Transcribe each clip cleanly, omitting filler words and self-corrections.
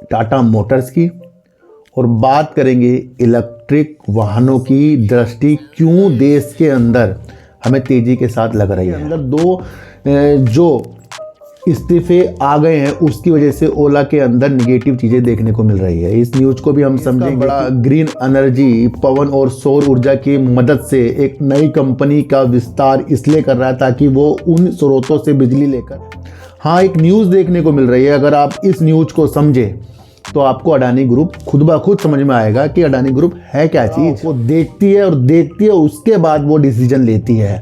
Tata Motors की और बात करेंगे इलेक्ट्रिक वाहनों की दृष्टि क्यों देश के अंदर हमें तेज़ी के साथ लग रही है। अंदर दो जो इस्तीफे आ गए हैं उसकी वजह से ओला के अंदर निगेटिव चीज़ें देखने को मिल रही है। इस न्यूज़ को भी हम समझेंगे। बड़ा ग्रीन एनर्जी, पवन और सौर ऊर्जा की मदद से एक नई कंपनी का विस्तार इसलिए कर रहा है ताकि वो उन स्रोतों से बिजली लेकर, हाँ, एक न्यूज़ देखने को मिल रही है। अगर आप इस न्यूज़ को समझे तो आपको अडानी ग्रुप खुद ब खुद समझ में आएगा कि अडानी ग्रुप है क्या चीज़। वो देखती है उसके बाद वो डिसीजन लेती है।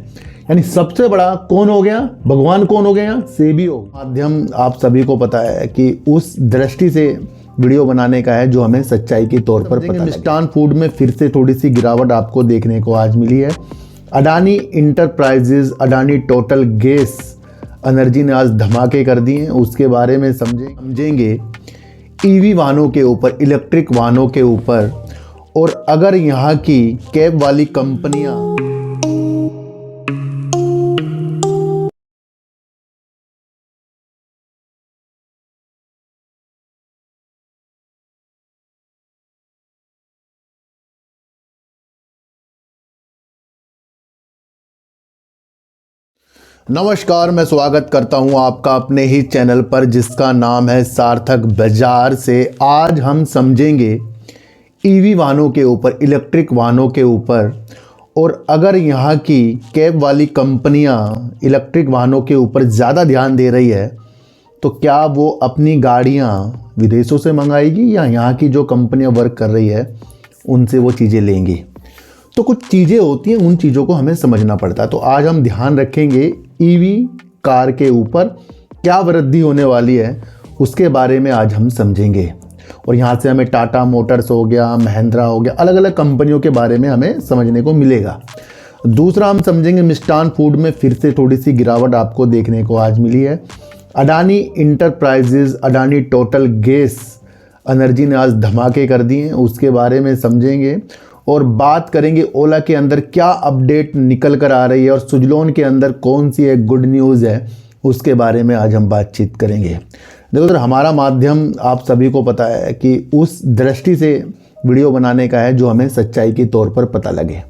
यानी सबसे बड़ा कौन हो गया, भगवान कौन हो गया, सेबी हो गया। माध्यम आप सभी को पता है कि उस दृष्टि से वीडियो बनाने का है जो हमें सच्चाई के तौर पर पता है। मिष्ठान फूड में फिर से थोड़ी सी गिरावट आपको देखने को आज मिली है। Adani enterprises, Adani total gas energy ने आज धमाके कर दिए हैं। उसके बारे में समझेंगे ईवी वाहनों के ऊपर, इलेक्ट्रिक वाहनों के ऊपर, और अगर यहाँ की कैब वाली कंपनियाँ नमस्कार, मैं स्वागत करता हूं आपका अपने ही चैनल पर जिसका नाम है सार्थक बाजार से। आज हम समझेंगे ईवी वाहनों के ऊपर, इलेक्ट्रिक वाहनों के ऊपर, और अगर यहाँ की कैब वाली कंपनियाँ इलेक्ट्रिक वाहनों के ऊपर ज़्यादा ध्यान दे रही है तो क्या वो अपनी गाड़ियाँ विदेशों से मंगाएगी या यहाँ की जो कंपनियाँ वर्क कर रही है उनसे वो चीज़ें लेंगी। तो कुछ चीज़ें होती हैं, उन चीज़ों को हमें समझना पड़ता है। तो आज हम ध्यान रखेंगे ईवी कार के ऊपर क्या वृद्धि होने वाली है उसके बारे में आज हम समझेंगे। और यहाँ से हमें टाटा मोटर्स हो गया, महिंद्रा हो गया, अलग अलग कंपनियों के बारे में हमें समझने को मिलेगा। दूसरा हम समझेंगे मिष्ठान फूड में फिर से थोड़ी सी गिरावट आपको देखने को आज मिली है। Adani enterprises, Adani total gas energy ने आज धमाके कर दिए हैं। उसके बारे में समझेंगे और बात करेंगे ओला के अंदर क्या अपडेट निकल कर आ रही है और सुजलोन के अंदर कौन सी एक गुड न्यूज़ है उसके बारे में आज हम बातचीत करेंगे। देखो सर, हमारा माध्यम आप सभी को पता है कि उस दृष्टि से वीडियो बनाने का है जो हमें सच्चाई के तौर पर पता लगे।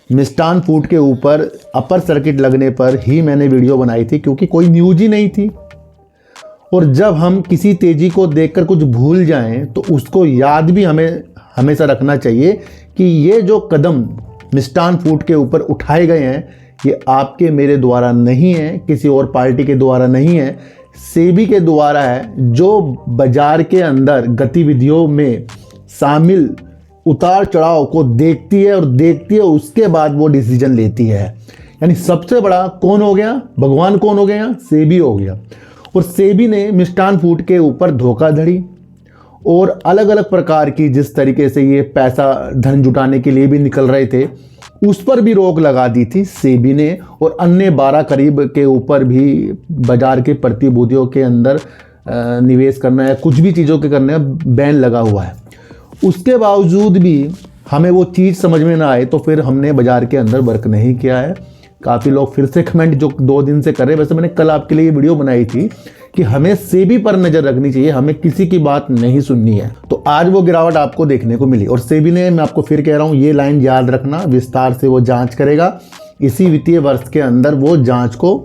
मिष्ठान फूड के ऊपर अपर सर्किट लगने पर ही मैंने वीडियो बनाई थी क्योंकि कोई न्यूज़ ही नहीं थी। और जब हम किसी तेज़ी को देखकर कुछ भूल जाएं तो उसको याद भी हमें हमेशा रखना चाहिए कि ये जो कदम मिष्ठान फूड के ऊपर उठाए गए हैं ये आपके मेरे द्वारा नहीं है, किसी और पार्टी के द्वारा नहीं है, सेबी के द्वारा है, जो बाजार के अंदर गतिविधियों में शामिल उतार चढ़ाव को देखती है और उसके बाद वो डिसीजन लेती है। यानी सबसे बड़ा कौन हो गया, भगवान कौन हो गया, सेबी हो गया। और सेबी ने मिष्ठान फूड के ऊपर धोखाधड़ी और अलग अलग प्रकार की, जिस तरीके से ये पैसा धन जुटाने के लिए भी निकल रहे थे, उस पर भी रोक लगा दी थी सेबी ने। और अन्य 12 करीब के ऊपर भी बाजार के प्रतिभूतियों के अंदर निवेश करना है, कुछ भी चीज़ों के करने बैन लगा हुआ है। उसके बावजूद भी हमें वो चीज़ समझ में ना आए तो फिर हमने बाजार के अंदर वर्क नहीं किया है। काफ़ी लोग फिर से कमेंट जो 2 दिन से कर रहे हैं, वैसे मैंने कल आपके लिए वीडियो बनाई थी कि हमें सेबी पर नज़र रखनी चाहिए, हमें किसी की बात नहीं सुननी है। तो आज वो गिरावट आपको देखने को मिली। और सेबी ने, मैं आपको फिर कह रहा हूँ, ये लाइन याद रखना, विस्तार से वो जांच करेगा। इसी वित्तीय वर्ष के अंदर वो जांच को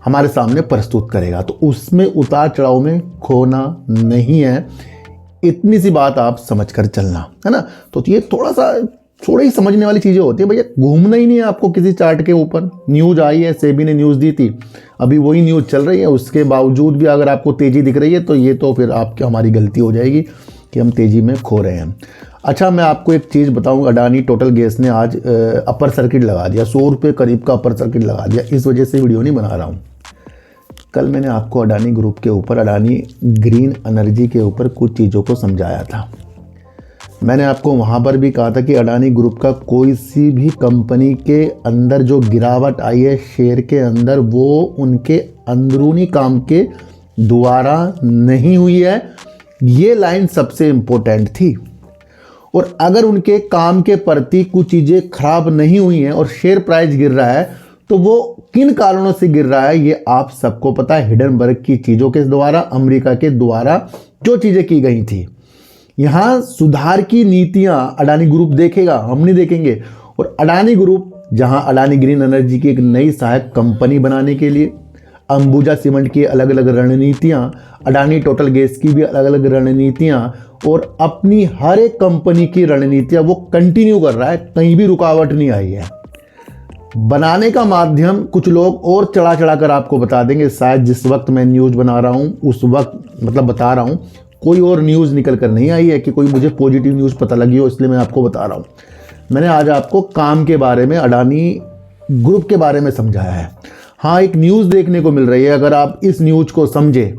हमारे सामने प्रस्तुत करेगा। तो उसमें उतार चढ़ाव में खोना नहीं है, इतनी सी बात आप समझ कर चलना, है ना। तो ये थोड़ा ही समझने वाली चीज़ें होती है भैया, घूमना ही नहीं है आपको किसी चार्ट के ऊपर। न्यूज़ आई है, सेबी ने न्यूज़ दी थी, अभी वही न्यूज़ चल रही है, उसके बावजूद भी अगर आपको तेज़ी दिख रही है तो ये तो फिर आपकी हमारी गलती हो जाएगी कि हम तेज़ी में खो रहे हैं। अच्छा, मैं आपको एक चीज़ बताऊँ, अडानी टोटल गैस ने आज अपर सर्किट लगा दिया, 100 रुपये करीब का अपर सर्किट लगा दिया। इस वजह से वीडियो नहीं बना रहा हूँ। कल मैंने आपको अडानी ग्रुप के ऊपर, अडानी ग्रीन एनर्जी के ऊपर कुछ चीज़ों को समझाया था। मैंने आपको वहाँ पर भी कहा था कि अडानी ग्रुप का कोई सी भी कंपनी के अंदर जो गिरावट आई है शेयर के अंदर, वो उनके अंदरूनी काम के द्वारा नहीं हुई है। ये लाइन सबसे इम्पोर्टेंट थी। और अगर उनके काम के प्रति कुछ चीज़ें खराब नहीं हुई हैं और शेयर प्राइस गिर रहा है तो वो किन कारणों से गिर रहा है ये आप सबको पता है। हिडनबर्ग की चीज़ों के द्वारा, अमेरिका के द्वारा जो चीज़ें की गई थी, यहाँ सुधार की नीतियाँ अडानी ग्रुप देखेगा, हम नहीं देखेंगे। और अडानी ग्रुप जहाँ अडानी ग्रीन एनर्जी की एक नई सहायक कंपनी बनाने के लिए, अंबुजा सीमेंट की अलग अलग रणनीतियाँ, अडानी टोटल गैस की भी अलग अलग रणनीतियाँ, और अपनी हर एक कंपनी की रणनीतियाँ वो कंटिन्यू कर रहा है, कहीं भी रुकावट नहीं आई है। बनाने का माध्यम कुछ लोग और चढ़ा चढ़ा कर आपको बता देंगे, शायद जिस वक्त मैं न्यूज़ बना रहा हूँ उस वक्त मतलब बता रहा हूँ, कोई और न्यूज़ निकल कर नहीं आई है कि कोई मुझे पॉजिटिव न्यूज़ पता लगी हो, इसलिए मैं आपको बता रहा हूँ। मैंने आज आपको काम के बारे में, अडानी ग्रुप के बारे में समझाया है। हाँ, एक न्यूज़ देखने को मिल रही है, अगर आप इस न्यूज़ को समझे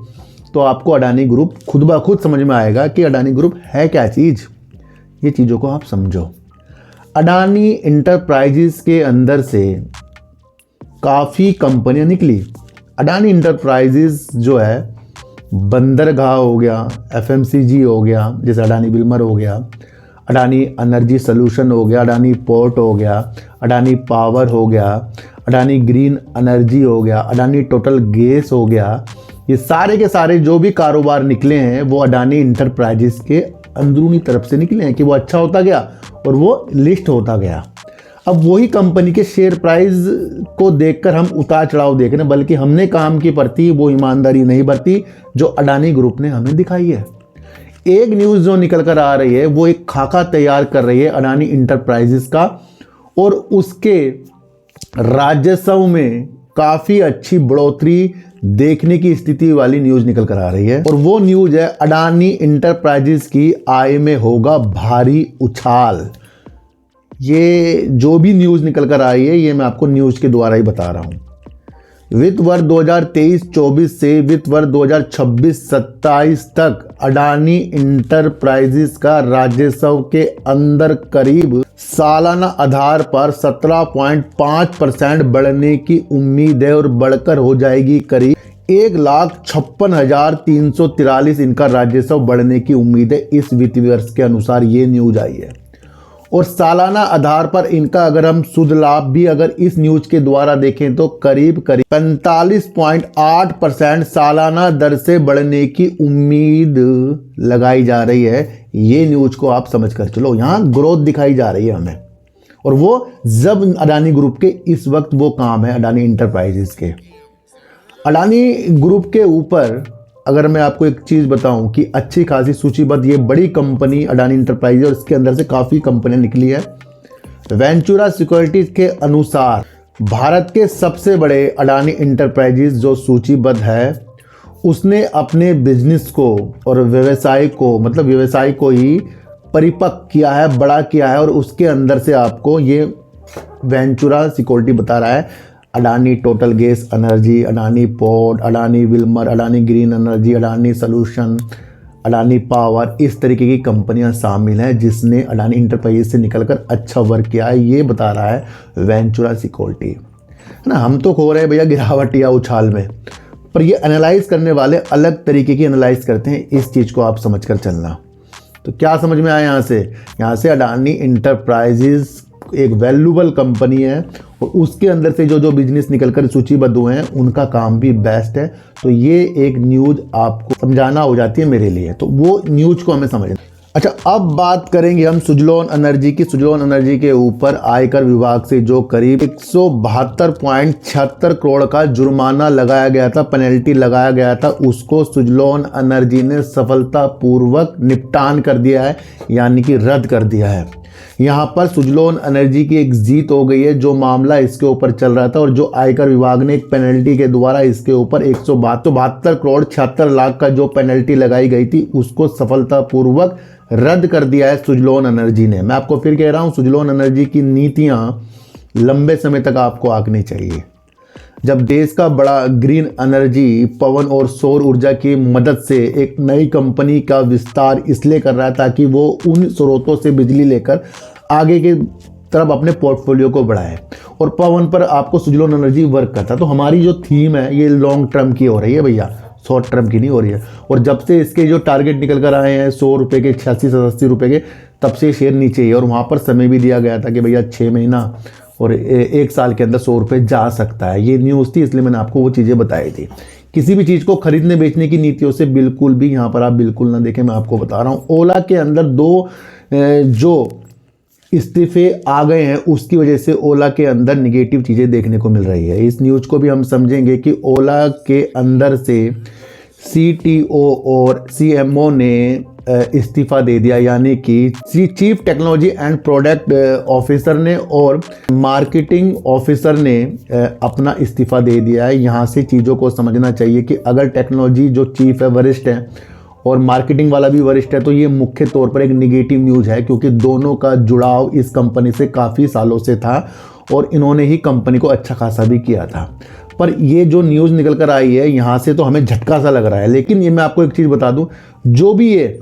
तो आपको अडानी ग्रुप खुद ब खुद समझ में आएगा कि अडानी ग्रुप है क्या चीज़। ये चीज़ों को आप समझो। अडानी इंटरप्राइजेस के अंदर से काफ़ी कंपनियां निकली। अडानी इंटरप्राइजेस जो है, बंदरगाह हो गया, एफएमसीजी हो गया, जैसे अडानी विल्मर हो गया, अडानी एनर्जी सोल्यूशन हो गया, अडानी पोर्ट हो गया, अडानी पावर हो गया, अडानी ग्रीन एनर्जी हो गया, अडानी टोटल गैस हो गया। ये सारे के सारे जो भी कारोबार निकले हैं वो अडानी इंटरप्राइजेस के अंदरूनी तरफ से निकले हैं कि वो अच्छा होता गया और वो लिस्ट होता गया। अब वही कंपनी के शेयर प्राइस को देखकर हम उतार चढ़ाव देख रहे हैं, बल्कि हमने काम की प्रति वो ईमानदारी नहीं बरती जो अडानी ग्रुप ने हमें दिखाई है। एक न्यूज़ जो निकल कर आ रही है वो एक खाका तैयार कर रही है अडानी इंटरप्राइजेस का, और उसके राजस्व में काफ़ी अच्छी बढ़ोतरी देखने की स्थिति वाली न्यूज़ निकल कर आ रही है। और वो न्यूज़ है अडानी इंटरप्राइजेस की आय में होगा भारी उछाल। ये जो भी न्यूज़ निकल कर आई है ये मैं आपको न्यूज़ के द्वारा ही बता रहा हूँ। वित्त वर्ष 2023-24 से वित्त वर्ष 2026-27 तक अडानी इंटरप्राइजेस का राजस्व के अंदर करीब सालाना आधार पर 17.5% बढ़ने की उम्मीद है, और बढ़कर हो जाएगी करीब 1,56,343 इनका राजस्व बढ़ने की उम्मीद है इस वित्त वर्ष के अनुसार। ये न्यूज आई है, और सालाना आधार पर इनका अगर हम शुद्ध लाभ भी अगर इस न्यूज के द्वारा देखें तो करीब 45.8% सालाना दर से बढ़ने की उम्मीद लगाई जा रही है। ये न्यूज को आप समझ कर चलो, यहाँ ग्रोथ दिखाई जा रही है हमें। और वो जब अडानी ग्रुप के इस वक्त वो काम है अडानी इंटरप्राइजेस के। अडानी ग्रुप के ऊपर अगर मैं आपको एक चीज़ बताऊं कि अच्छी खासी सूचीबद्ध ये बड़ी कंपनी अडानी इंटरप्राइजेस, और इसके अंदर से काफ़ी कंपनियां निकली है। वेंचुरा सिक्योरिटीज के अनुसार भारत के सबसे बड़े अडानी इंटरप्राइजेस जो सूचीबद्ध है, उसने अपने बिजनेस को और व्यवसाय को, मतलब व्यवसाय को ही परिपक्व किया है, बड़ा किया है। और उसके अंदर से आपको ये वेंचुरा सिक्योरिटी बता रहा है Adani total gas energy, Adani port, Adani Wilmer, Adani green energy, Adani solution, Adani power, इस तरीके की कंपनियां शामिल हैं जिसने अडानी इंटरप्राइजेस से निकलकर अच्छा वर्क किया है। ये बता रहा है वेंचुरा सिक्योरिटी, है ना। हम तो खो रहे हैं भैया गिरावट या उछाल में, पर ये एनालाइज करने वाले अलग तरीके की एनालाइज करते हैं। इस चीज़ को आप समझ कर चलना। तो क्या समझ में आया यहाँ से अडानी इंटरप्राइजेस एक वैल्यूबल कंपनी है, और उसके अंदर से जो बिजनेस निकलकर सूचीबद्ध हुए हैं उनका काम भी बेस्ट है। तो ये एक न्यूज़ आपको समझाना हो जाती है मेरे लिए, तो वो न्यूज़ को हमें समझना। अच्छा, अब बात करेंगे हम सुजलॉन एनर्जी की। सुजलॉन एनर्जी के ऊपर आयकर विभाग से जो करीब 172.76 करोड़ का जुर्माना लगाया गया था, पेनल्टी लगाया गया था, उसको सुजलॉन एनर्जी ने सफलतापूर्वक निपटान कर दिया है, यानी कि रद्द कर दिया है। यहाँ पर सुजलॉन एनर्जी की एक जीत हो गई है। जो मामला इसके ऊपर चल रहा था और जो आयकर विभाग ने एक पेनल्टी के द्वारा इसके ऊपर 172 करोड़ 76 लाख का जो पेनल्टी लगाई गई थी उसको सफलतापूर्वक रद्द कर दिया है सुजलॉन एनर्जी ने। मैं आपको फिर कह रहा हूँ, सुजलॉन एनर्जी की नीतियाँ लंबे समय तक आपको आंकनी चाहिए। जब देश का बड़ा ग्रीन एनर्जी, पवन और सौर ऊर्जा की मदद से एक नई कंपनी का विस्तार इसलिए कर रहा है ताकि वो उन स्रोतों से बिजली लेकर आगे की तरफ अपने पोर्टफोलियो को बढ़ाए, और पवन पर आपको सुजलॉन एनर्जी वर्क करता है। तो हमारी जो थीम है ये लॉन्ग टर्म की हो रही है भैया, शॉर्ट टर्म की नहीं हो रही है। और जब से इसके जो टारगेट निकल कर आए हैं 100 रुपये के, 86-87 रुपये के, तब से शेयर नीचे ही, और वहाँ पर समय भी दिया गया था कि भैया 6 महीना और 1 साल के अंदर 100 रुपये जा सकता है। ये न्यूज़ थी, इसलिए मैंने आपको वो चीज़ें बताई थी। किसी भी चीज़ को खरीदने बेचने की नीतियों से बिल्कुल भी यहाँ पर आप बिल्कुल ना देखें। मैं आपको बता रहा हूँ, ओला के अंदर दो जो इस्तीफे आ गए हैं उसकी वजह से ओला के अंदर निगेटिव चीज़ें देखने को मिल रही है। इस न्यूज़ को भी हम समझेंगे कि ओला के अंदर से CTO और CMO ने इस्तीफ़ा दे दिया, यानी कि chief technology and product officer ने और मार्केटिंग ऑफिसर ने अपना इस्तीफ़ा दे दिया है। यहाँ से चीज़ों को समझना चाहिए कि अगर टेक्नोलॉजी जो चीफ है वरिष्ठ है और मार्केटिंग वाला भी वरिष्ठ है, तो ये मुख्य तौर पर एक निगेटिव न्यूज़ है, क्योंकि दोनों का जुड़ाव इस कंपनी से काफ़ी सालों से था और इन्होंने ही कंपनी को अच्छा खासा भी किया था। पर ये जो न्यूज़ निकल कर आई है यहाँ से तो हमें झटका सा लग रहा है। लेकिन ये मैं आपको एक चीज़ बता दूं, जो भी ये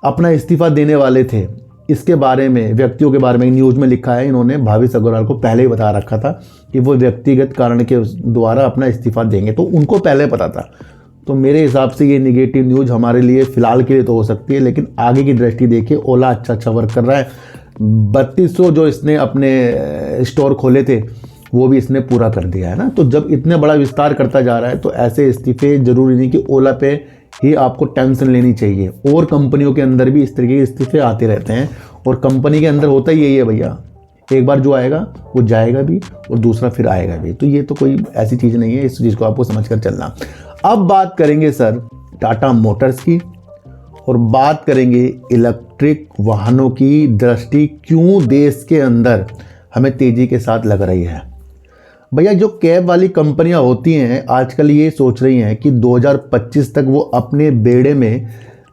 अपना इस्तीफ़ा देने वाले थे, इसके बारे में, व्यक्तियों के बारे में न्यूज़ में लिखा है, इन्होंने भावेश अग्रवाल को पहले ही बता रखा था कि वो व्यक्तिगत कारण के द्वारा अपना इस्तीफ़ा देंगे, तो उनको पहले पता था। तो मेरे हिसाब से ये निगेटिव न्यूज़ हमारे लिए फ़िलहाल के लिए तो हो सकती है, लेकिन आगे की दृष्टि देखिए ओला अच्छा वर्क कर रहा है। 3200 जो इसने अपने स्टोर खोले थे वो भी इसने पूरा कर दिया है ना। तो जब इतने बड़ा विस्तार करता जा रहा है तो ऐसे इस्तीफे ज़रूरी नहीं कि ओला पे ही आपको टेंशन लेनी चाहिए, और कंपनियों के अंदर भी इस तरीके के इस्तीफे आते रहते हैं। और कंपनी के अंदर होता ही यही है भैया, एक बार जो आएगा वो जाएगा भी और दूसरा फिर आएगा भी। तो ये तो कोई ऐसी चीज़ नहीं है, इस चीज़ को आपको समझ कर चलना। अब बात करेंगे सर टाटा मोटर्स की, और बात करेंगे इलेक्ट्रिक वाहनों की दृष्टि क्यों देश के अंदर हमें तेज़ी के साथ लग रही है। भैया जो कैब वाली कंपनियां होती हैं आजकल ये सोच रही हैं कि 2025 तक वो अपने बेड़े में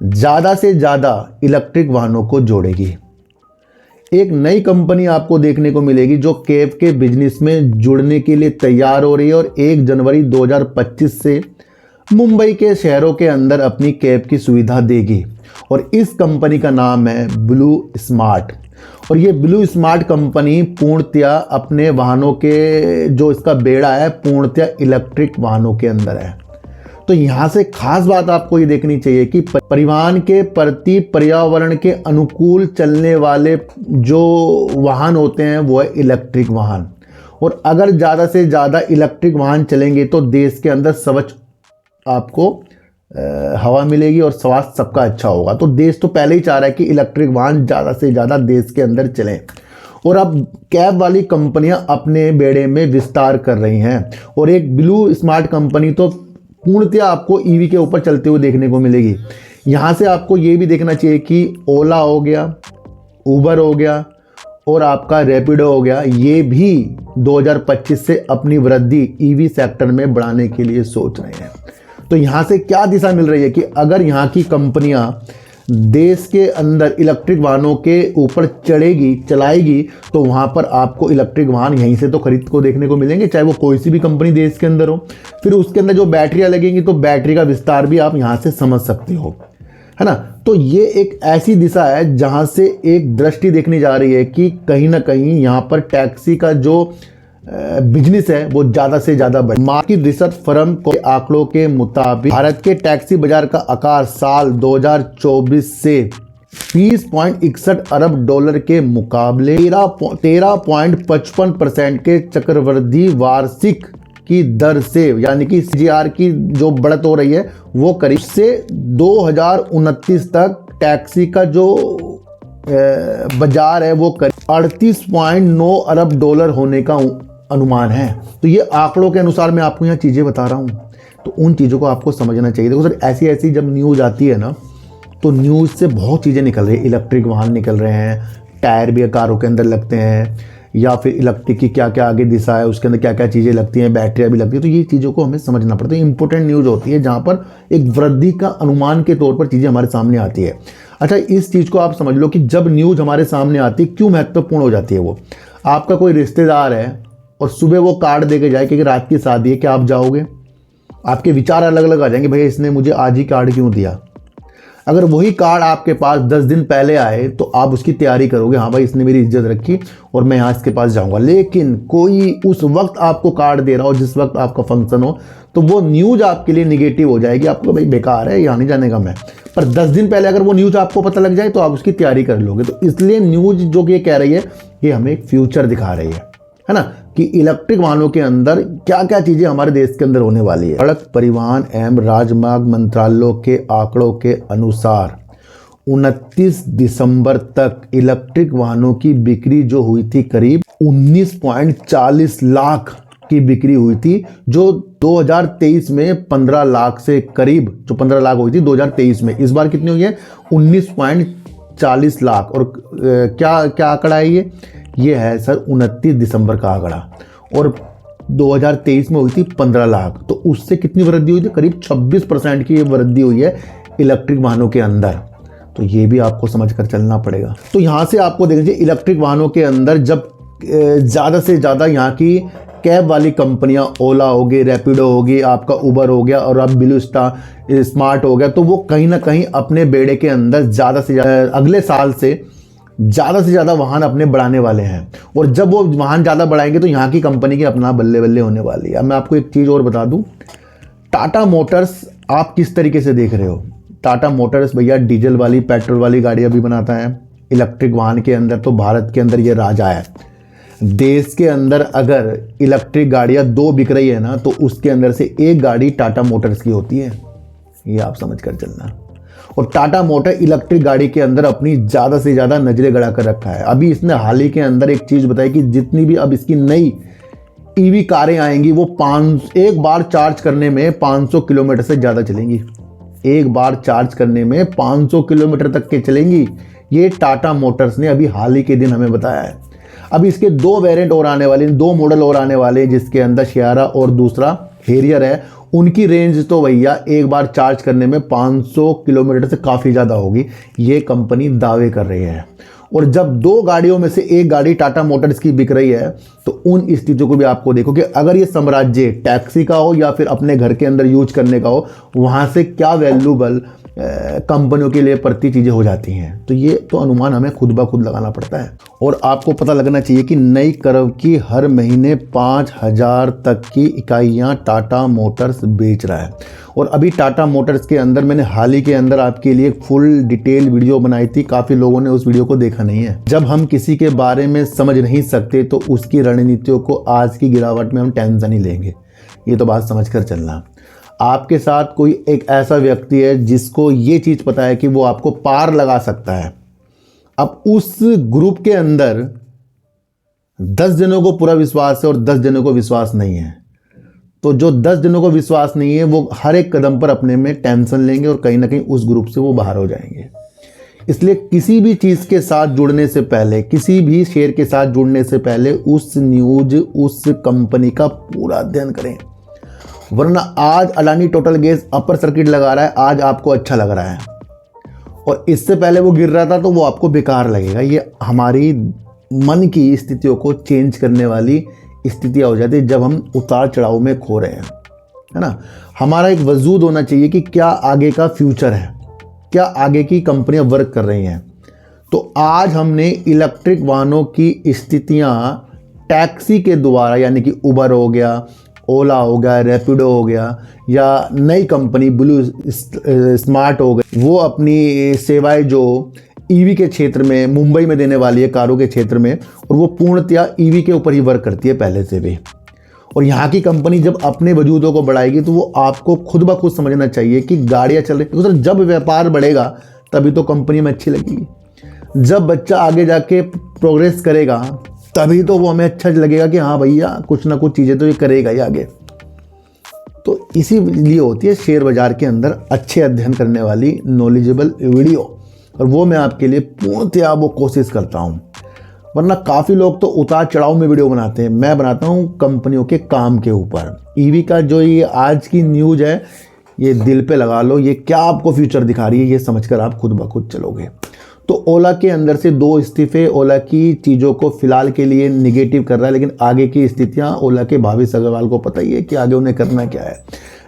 ज़्यादा से ज़्यादा इलेक्ट्रिक वाहनों को जोड़ेगी। एक नई कंपनी आपको देखने को मिलेगी जो कैब के बिजनेस में जुड़ने के लिए तैयार हो रही है और 1 जनवरी 2025 से मुंबई के शहरों के अंदर अपनी कैब की सुविधा देगी। और इस कंपनी का नाम है ब्लू स्मार्ट। और ये ब्लू स्मार्ट कंपनी पूर्णतया अपने वाहनों के जो इसका बेड़ा है पूर्णतया इलेक्ट्रिक वाहनों के अंदर है। तो यहाँ से खास बात आपको ये देखनी चाहिए कि परिवहन के प्रति पर्यावरण के अनुकूल चलने वाले जो वाहन होते हैं वो है इलेक्ट्रिक वाहन। और अगर ज़्यादा से ज़्यादा इलेक्ट्रिक वाहन चलेंगे तो देश के अंदर स्वच्छ आपको हवा मिलेगी और स्वास्थ्य सबका अच्छा होगा। तो देश तो पहले ही चाह रहा है कि इलेक्ट्रिक वाहन ज़्यादा से ज़्यादा देश के अंदर चलें, और अब कैब वाली कंपनियां अपने बेड़े में विस्तार कर रही हैं। और एक ब्लू स्मार्ट कंपनी तो पूर्णतया आपको ईवी के ऊपर चलते हुए देखने को मिलेगी। यहाँ से आपको ये भी देखना चाहिए कि ओला हो गया, उबर हो गया और आपका रैपिडो हो गया, ये भी 2025 से अपनी वृद्धि ईवी सेक्टर में बढ़ाने के लिए सोच रहे हैं। तो यहाँ से क्या दिशा मिल रही है कि अगर यहाँ की कंपनियाँ देश के अंदर इलेक्ट्रिक वाहनों के ऊपर चलाएगी तो वहाँ पर आपको इलेक्ट्रिक वाहन यहीं से तो खरीद को देखने को मिलेंगे, चाहे वो कोई सी भी कंपनी देश के अंदर हो। फिर उसके अंदर जो बैटरियाँ लगेंगी तो बैटरी का विस्तार भी आप यहाँ से समझ सकते हो, है ना। तो ये एक ऐसी दिशा है जहाँ से एक दृष्टि देखनी जा रही है कि कहीं ना कहीं यहाँ पर टैक्सी का जो बिजनेस है वो ज़्यादा से ज़्यादा बढ़े। मार्केट रिसर्च फर्म के आंकड़ों के मुताबिक भारत के टैक्सी बाजार का आकार साल 2024 से 20.61 अरब डॉलर के मुकाबले 13.55% के चक्रवृद्धि वार्षिक की दर से, यानी कि CAGR की जो बढ़त हो रही है वो करीब से 2029 तक टैक्सी का जो बाजार है वो करीब 38.9 अरब डॉलर होने का अनुमान है। तो ये आंकड़ों के अनुसार मैं आपको यहाँ चीज़ें बता रहा हूँ, तो उन चीज़ों को आपको समझना चाहिए। देखो सर, ऐसी जब न्यूज़ आती है ना तो न्यूज़ से बहुत चीज़ें निकल रही है। इलेक्ट्रिक वाहन निकल रहे हैं, टायर भी कारों के अंदर लगते हैं, या फिर इलेक्ट्रिक की क्या क्या आगे दिशा है, उसके अंदर क्या क्या चीज़ें लगती हैं, बैटरियाँ भी लगती हैं। तो ये चीज़ों को हमें समझना पड़ता है। इंपॉर्टेंट न्यूज़ होती है जहाँ पर एक वृद्धि का अनुमान के तौर पर चीज़ें हमारे सामने आती है। अच्छा, इस चीज़ को आप समझ लो कि जब न्यूज़ हमारे सामने आती है क्यों महत्वपूर्ण हो जाती है। वो आपका कोई रिश्तेदार है और सुबह वो कार्ड दे के जाए कि रात की शादी है, क्या आप जाओगे? आपके विचार अलग अलग आ जाएंगे, भैया इसने मुझे आज ही कार्ड क्यों दिया। अगर वही कार्ड आपके पास 10 दिन पहले आए तो आप उसकी तैयारी करोगे, हाँ भाई इसने मेरी इज्जत रखी और मैं यहाँ इसके पास जाऊँगा। लेकिन कोई उस वक्त आपको कार्ड दे रहा हो जिस वक्त आपका फंक्शन हो, तो वो न्यूज़ आपके लिए निगेटिव हो जाएगी, आपको भाई बेकार है, यहाँ नहीं जाने का मैं। पर 10 दिन पहले अगर वो न्यूज़ आपको पता लग जाए तो आप उसकी तैयारी कर लोगे। तो इसलिए न्यूज़ जो कि कह रही है ये हमें एक फ्यूचर दिखा रही है ना। कि इलेक्ट्रिक वाहनों के अंदर क्या क्या चीज़ें हमारे देश के अंदर होने वाली है। सड़क परिवहन एवं राजमार्ग मंत्रालय के आंकड़ों के अनुसार 29 दिसंबर तक इलेक्ट्रिक वाहनों की बिक्री जो हुई थी करीब 19.40 लाख की बिक्री हुई थी, जो 2023 में 15 लाख से करीब, जो 15 लाख हुई थी 2023 में, इस बार कितनी हुई है 19.40 लाख। और क्या क्या आंकड़ा है ये है सर 29 दिसंबर का आंकड़ा, और 2023 में हुई थी 15 लाख, तो उससे कितनी वृद्धि हुई थी, करीब 26% की वृद्धि हुई है इलेक्ट्रिक वाहनों के अंदर। तो ये भी आपको समझ कर चलना पड़ेगा। तो यहाँ से आपको देख लीजिए इलेक्ट्रिक वाहनों के अंदर जब ज़्यादा से ज़्यादा यहाँ की कैब वाली कंपनियां, ओला हो गई, रैपिडो हो गई, आपका उबर हो गया और अब ब्लू स्टार स्मार्ट हो गया, तो वो कहीं ना कहीं अपने बेड़े के अंदर ज़्यादा से ज़्यादा अगले साल से ज़्यादा वाहन अपने बढ़ाने वाले हैं। और जब वो वाहन ज़्यादा बढ़ाएंगे तो यहाँ की कंपनी की अपना बल्ले बल्ले होने वाली है। अब मैं आपको एक चीज़ और बता दूँ, टाटा मोटर्स आप किस तरीके से देख रहे हो। टाटा मोटर्स भैया डीजल वाली, पेट्रोल वाली गाड़ियाँ भी बनाता है। इलेक्ट्रिक वाहन के अंदर तो भारत के अंदर ये राजा है। देश के अंदर अगर इलेक्ट्रिक गाड़ियाँ 2 बिक रही है ना, तो उसके अंदर से 1 गाड़ी टाटा मोटर्स की होती है, ये आप समझ कर चलना। और टाटा मोटर इलेक्ट्रिक गाड़ी के अंदर अपनी ज़्यादा से ज़्यादा नजरें गड़ा कर रखा है। अभी इसने हाल ही के अंदर एक चीज़ बताई कि जितनी भी अब इसकी नई ईवी कारें आएंगी वो एक बार चार्ज करने में 500 किलोमीटर से ज़्यादा चलेंगी। एक बार चार्ज करने में 500 किलोमीटर तक के चलेंगी, ये टाटा मोटर्स ने अभी हाल ही के दिन हमें बताया है। अब इसके 2 वेरिएंट और आने वाले हैं, 2 मॉडल और आने वाले हैं, जिसके अंदर शियारा और दूसरा हेरियर है। उनकी रेंज तो भैया एक बार चार्ज करने में 500 किलोमीटर से काफ़ी ज़्यादा होगी, ये कंपनी दावे कर रही है। और जब 2 गाड़ियों में से 1 गाड़ी टाटा मोटर्स की बिक रही है, तो उन स्थितियों को भी आपको देखो कि अगर ये साम्राज्य टैक्सी का हो या फिर अपने घर के अंदर यूज करने का हो, वहाँ से क्या वैल्यूबल कंपनियों के लिए पड़ती चीज़ें हो जाती हैं। तो ये तो अनुमान हमें खुद ब खुद लगाना पड़ता है। और आपको पता लगना चाहिए कि नई कर्व की हर महीने 5000 तक की इकाइयाँ टाटा मोटर्स बेच रहा है। और अभी टाटा मोटर्स के अंदर मैंने हाल ही के अंदर आपके लिए फुल डिटेल वीडियो बनाई थी, काफ़ी लोगों ने उस वीडियो को देखा नहीं है। जब हम किसी के बारे में समझ नहीं सकते तो उसकी रणनीतियों को आज की गिरावट में हम टेंशन ही लेंगे, ये तो बात समझ कर चलना। आपके साथ कोई एक ऐसा व्यक्ति है जिसको ये चीज़ पता है कि वो आपको पार लगा सकता है। अब उस ग्रुप के अंदर 10 जनों को पूरा विश्वास है और 10 जनों को विश्वास नहीं है। तो जो 10 जनों को विश्वास नहीं है वो हर एक कदम पर अपने में टेंशन लेंगे और कहीं ना कहीं उस ग्रुप से वो बाहर हो जाएंगे। इसलिए किसी भी चीज़ के साथ जुड़ने से पहले, किसी भी शेयर के साथ जुड़ने से पहले उस न्यूज, उस कंपनी का पूरा अध्ययन करें। वरना आज Adani total gas upper circuit लगा रहा है, आज आपको अच्छा लग रहा है, और इससे पहले वो गिर रहा था तो वो आपको बेकार लगेगा। ये हमारी मन की स्थितियों को चेंज करने वाली स्थितियाँ हो जाती है जब हम उतार चढ़ाव में खो रहे हैं, है ना। हमारा एक वजूद होना चाहिए कि क्या आगे का फ्यूचर है, क्या आगे की कंपनियां वर्क कर रही हैं। तो आज हमने इलेक्ट्रिक वाहनों की स्थितियां टैक्सी के द्वारा, यानी कि उबर हो गया, ओला हो गया, रैपिडो हो गया, या नई कंपनी ब्लू स्मार्ट हो गई, वो अपनी सेवाएं जो ईवी के क्षेत्र में मुंबई में देने वाली है, कारों के क्षेत्र में, और वो पूर्णतया ईवी के ऊपर ही वर्क करती है पहले से भी। और यहाँ की कंपनी जब अपने वजूदों को बढ़ाएगी तो वो आपको खुद ब खुद समझना चाहिए कि गाड़ियाँ चल रही हैं। जब व्यापार बढ़ेगा तभी तो कंपनी में अच्छी लगेगी। जब बच्चा आगे जाके प्रोग्रेस करेगा तभी तो वो हमें अच्छा लगेगा कि हाँ भैया कुछ ना कुछ चीज़ें तो ये करेगा ही आगे। तो इसीलिए होती है शेयर बाजार के अंदर अच्छे अध्ययन करने वाली नॉलेजेबल वीडियो, और वो मैं आपके लिए पूर्णतया वो कोशिश करता हूँ। वरना काफ़ी लोग तो उतार चढ़ाव में वीडियो बनाते हैं, मैं बनाता हूँ कंपनियों के काम के ऊपर। ईवी का जो ये आज की न्यूज़ है ये दिल पे लगा लो, ये क्या आपको फ्यूचर दिखा रही है, ये समझकर आप खुद ब खुद चलोगे। तो ओला के अंदर से 2 इस्तीफे ओला की चीज़ों को फिलहाल के लिए निगेटिव कर रहा है, लेकिन आगे की स्थितियाँ ओला के भावेश अग्रवाल को पता ही है कि आगे उन्हें करना क्या है।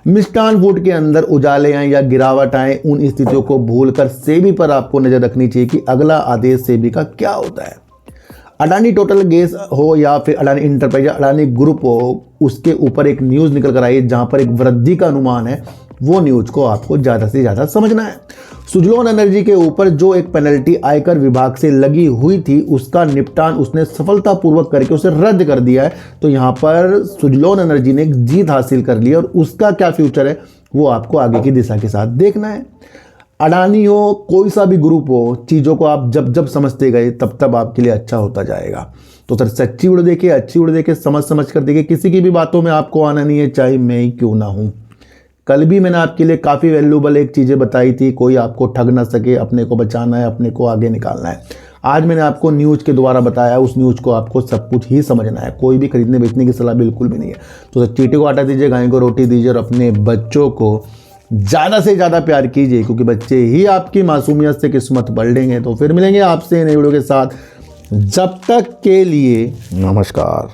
मिष्ठान फूड के अंदर उजाले आए या गिरावट आए, उन स्थितियों को भूलकर सेबी पर आपको नज़र रखनी चाहिए कि अगला आदेश सेबी का क्या होता है। अडानी टोटल गैस हो या फिर अडानी इंटरप्राइज या अडानी ग्रुप हो, उसके ऊपर एक न्यूज़ निकल कर आई है जहाँ पर एक वृद्धि का अनुमान है वो न्यूज़ को आपको ज़्यादा से ज़्यादा समझना है। सुजलोन एनर्जी के ऊपर जो एक पेनल्टी आयकर विभाग से लगी हुई थी उसका निपटान उसने सफलतापूर्वक करके उसे रद्द कर दिया है। तो यहाँ पर सुजलोन एनर्जी ने एक जीत हासिल कर ली है और उसका क्या फ्यूचर है वो आपको आगे की दिशा के साथ देखना है। अडानी हो, कोई सा भी ग्रुप हो, चीज़ों को आप जब जब समझते गए तब तब आपके लिए अच्छा होता जाएगा। तो सर सच्ची उड़ देखिए, अच्छी उड़ देखिए, समझ समझ कर देखिए, किसी की भी बातों में आपको आना नहीं है, चाहे मैं ही क्यों ना हूँ। कल भी मैंने आपके लिए काफ़ी वैल्यूबल एक चीज़ें बताई थी, कोई आपको ठग ना सके, अपने को बचाना है, अपने को आगे निकालना है। आज मैंने आपको न्यूज़ के द्वारा बताया, उस न्यूज़ को आपको सब कुछ ही समझना है, कोई भी खरीदने बेचने की सलाह बिल्कुल भी नहीं है। तो चींटी को आटा दीजिए, गाय को रोटी दीजिए और अपने बच्चों को ज़्यादा से ज़्यादा प्यार कीजिए, क्योंकि बच्चे ही आपकी मासूमियत से किस्मत बढ़ देंगे। तो फिर मिलेंगे आपसे नई वीडियो के साथ, जब तक के लिए नमस्कार।